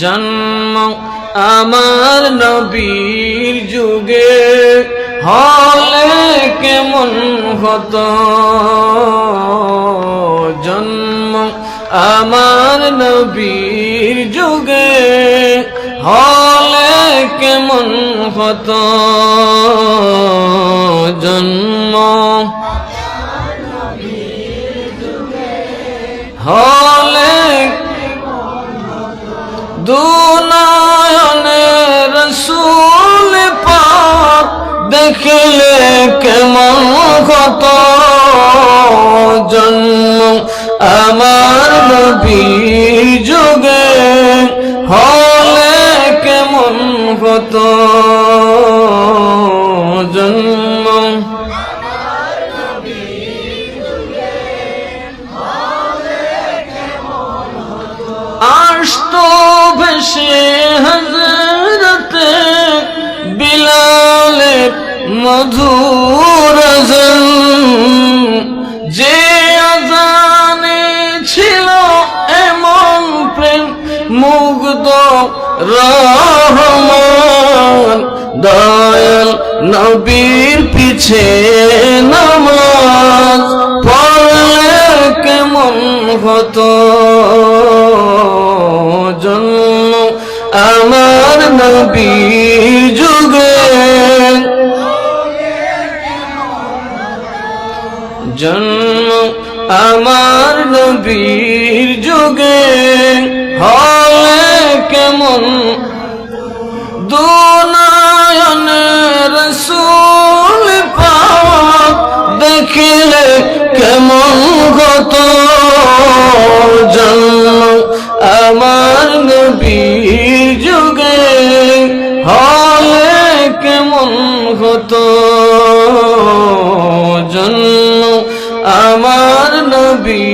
জন্ম আমার নবীর যুগে হলে কেমন হতো, জন্ম আমার নবীর যুগে হলে কেমন হতো, জন্ম হলে দুনয়নে রসূল পাক দেখলে কেমন হতো, জন্ম আমার নবীর যুগে হলে কেমন হতো, জন্ম আসতো ভেসে হযরতে বিলালের মধুর আযান, যে আযানে ছিল এমন প্রেম মুগ্ধ রহমান, দয়াল নবীর পিছে নামাজ পড়লে কেমন হতো, জন্ম আমার নবীর যুগে, জন্ম আমার নবীর যুগে হলে কেমন, দুনয়নে রসূল পাক দেখিলে কেমন হতো, জন্ম আমার নবীর যুগে হলে কেমন হতো, জন্ম আমার নবী